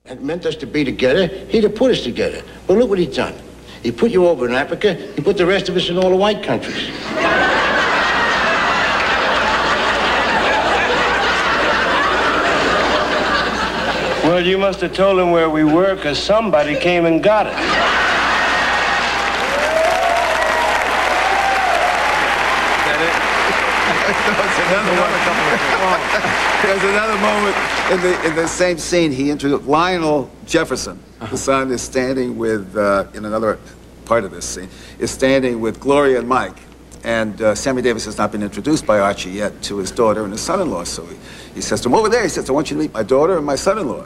It meant us to be together. He'd have put us together. But look what he's done. He put you over in Africa. He put the rest of us in all the white countries. Well, you must have told him where we were, because somebody came and got it. There's another moment in the same scene. He introduced Lionel Jefferson. The son is standing with, in another part of this scene, is standing with Gloria and Mike. And Sammy Davis has not been introduced by Archie yet to his daughter and his son-in-law. So he says to him, over there, he says, I want you to meet my daughter and my son-in-law.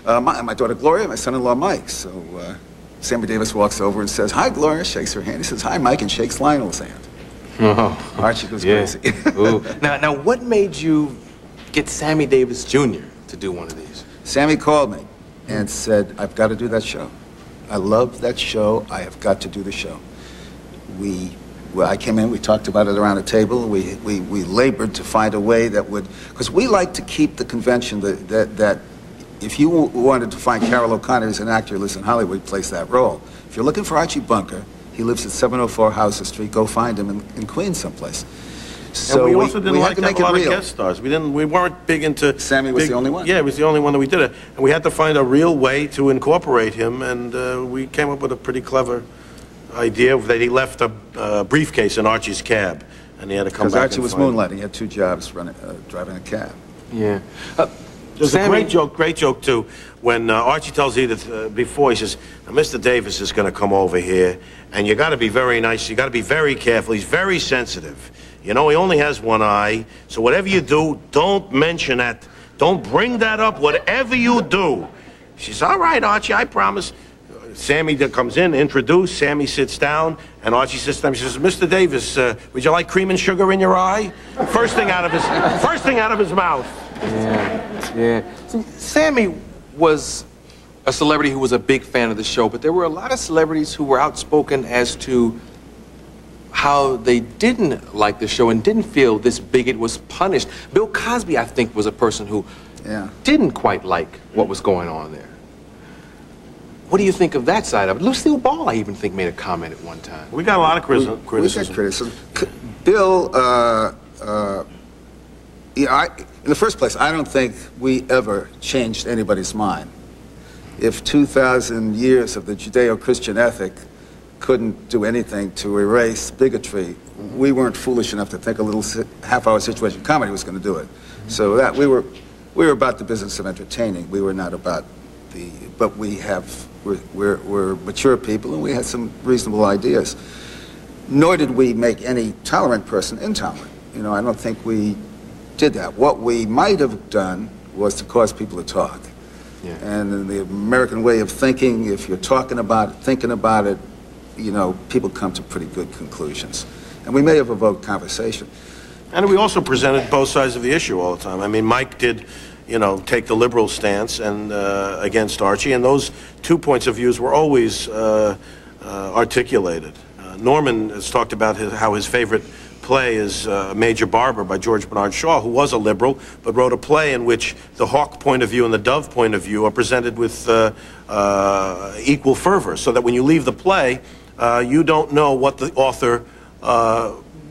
My daughter Gloria and my son-in-law Mike. So Sammy Davis walks over and says, hi, Gloria, shakes her hand. He says, hi, Mike, and shakes Lionel's hand. Oh. Archie goes crazy. Ooh. Now, what made you get Sammy Davis Jr. to do one of these? Sammy called me and said, I've got to do that show. I love that show. I have got to do the show. I came in, we talked about it around the table. We labored to find a way that would, because we like to keep the convention that if you wanted to find Carroll O'Connor as an actor who lives in Hollywood, place that role. If you're looking for Archie Bunker, he lives at 704 Houser Street. Go find him in Queens someplace. So and we also didn't like to have a lot of guest stars. We weren't big into... Sammy was the only one. Yeah, he was the only one that we did it. And we had to find a real way to incorporate him, and we came up with a pretty clever idea that he left a briefcase in Archie's cab, and he had to come back. Because Archie was moonlighting. He had 2 jobs driving a cab. Yeah. There's a great joke, too, when Archie tells Edith before, he says, Mr. Davis is going to come over here, and you got to be very nice, you got to be very careful, he's very sensitive. You know, he only has one eye, so whatever you do, don't mention that. Don't bring that up, whatever you do. She says, all right, Archie, I promise. Sammy comes in, introduced, Sammy sits down, and Archie sits down, he says, Mr. Davis, would you like cream and sugar in your eye? First thing out of his mouth. Yeah. See, Sammy was a celebrity who was a big fan of the show, but there were a lot of celebrities who were outspoken as to how they didn't like the show and didn't feel this bigot was punished. Bill Cosby, I think, was a person who didn't quite like what was going on there. What do you think of that side of it? Lucille Ball, I even think, made a comment at one time. We got a lot of criticism. We got criticism. Bill, in the first place, I don't think we ever changed anybody's mind. If 2,000 years of the Judeo-Christian ethic couldn't do anything to erase bigotry, we weren't foolish enough to think a little half-hour situation comedy was going to do it. So that we were about the business of entertaining. We were not about the. But we're mature people, and we had some reasonable ideas. Nor did we make any tolerant person intolerant. You know, I don't think we did that. What we might have done was to cause people to talk. Yeah. And in the American way of thinking, if you're talking about it, thinking about it, you know, people come to pretty good conclusions. And we may have evoked conversation. And we also presented both sides of the issue all the time. I mean, Mike did, you know, take the liberal stance and against Archie, and those 2 points of views were always articulated. Norman has talked about how his favorite play is Major Barber by George Bernard Shaw, who was a liberal, but wrote a play in which the hawk point of view and the dove point of view are presented with equal fervor, so that when you leave the play, you don't know what the author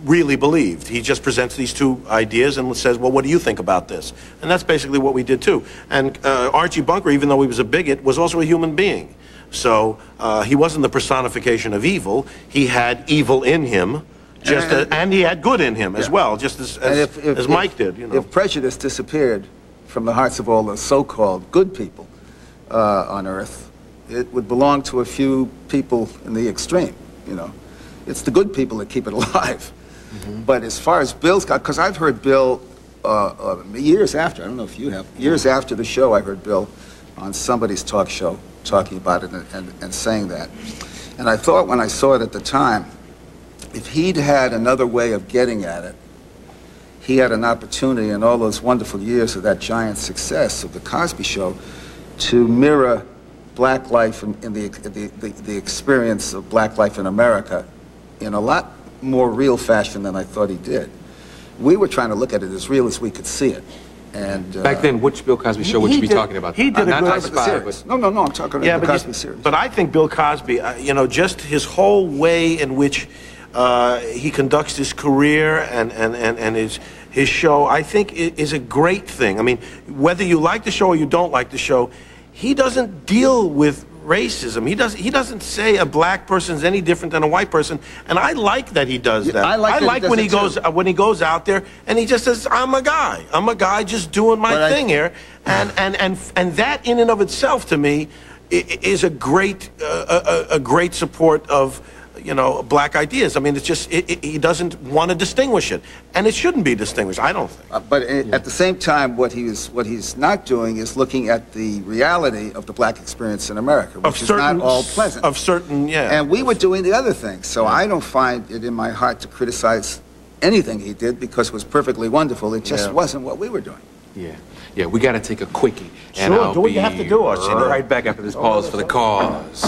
really believed. He just presents these 2 ideas and says, well, what do you think about this? And that's basically what we did, too. And Archie Bunker, even though he was a bigot, was also a human being. So he wasn't the personification of evil. He had evil in him. And he had good in him as well, just as Mike did. You know. If prejudice disappeared from the hearts of all the so-called good people on Earth, it would belong to a few people in the extreme, you know. It's the good people that keep it alive. Mm-hmm. But as far as Bill's got, because I've heard Bill years after, I don't know if you have, years after the show, I heard Bill on somebody's talk show talking about it and saying that. And I thought when I saw it at the time, if he'd had another way of getting at it, he had an opportunity in all those wonderful years of that giant success of the Cosby Show to mirror black life in the experience of black life in America in a lot more real fashion than I thought he did. We were trying to look at it as real as we could see it. And back then, which Bill Cosby show would you be talking about? He did not a I good Spy, but No, I'm talking about the Cosby series. But I think Bill Cosby, you know, just his whole way in which he conducts his career and his show, I think is a great thing. I mean, whether you like the show or you don't like the show, he doesn't deal with racism. He doesn't say a black person is any different than a white person, and I like that he does that. I like when he goes out there and he just says, I'm a guy just doing my thing here, and that in and of itself to me is a great support of, you know, black ideas. I mean, it's just he doesn't want to distinguish it, and it shouldn't be distinguished, I don't think. But at the same time, what he's not doing is looking at the reality of the black experience in America, which is not all pleasant. And we were doing the other thing, so I don't find it in my heart to criticize anything he did because it was perfectly wonderful. It just wasn't what we were doing. Yeah, we got to take a quickie. Sure, do what you have to do, Arsenio. Right back after this pause for the cause.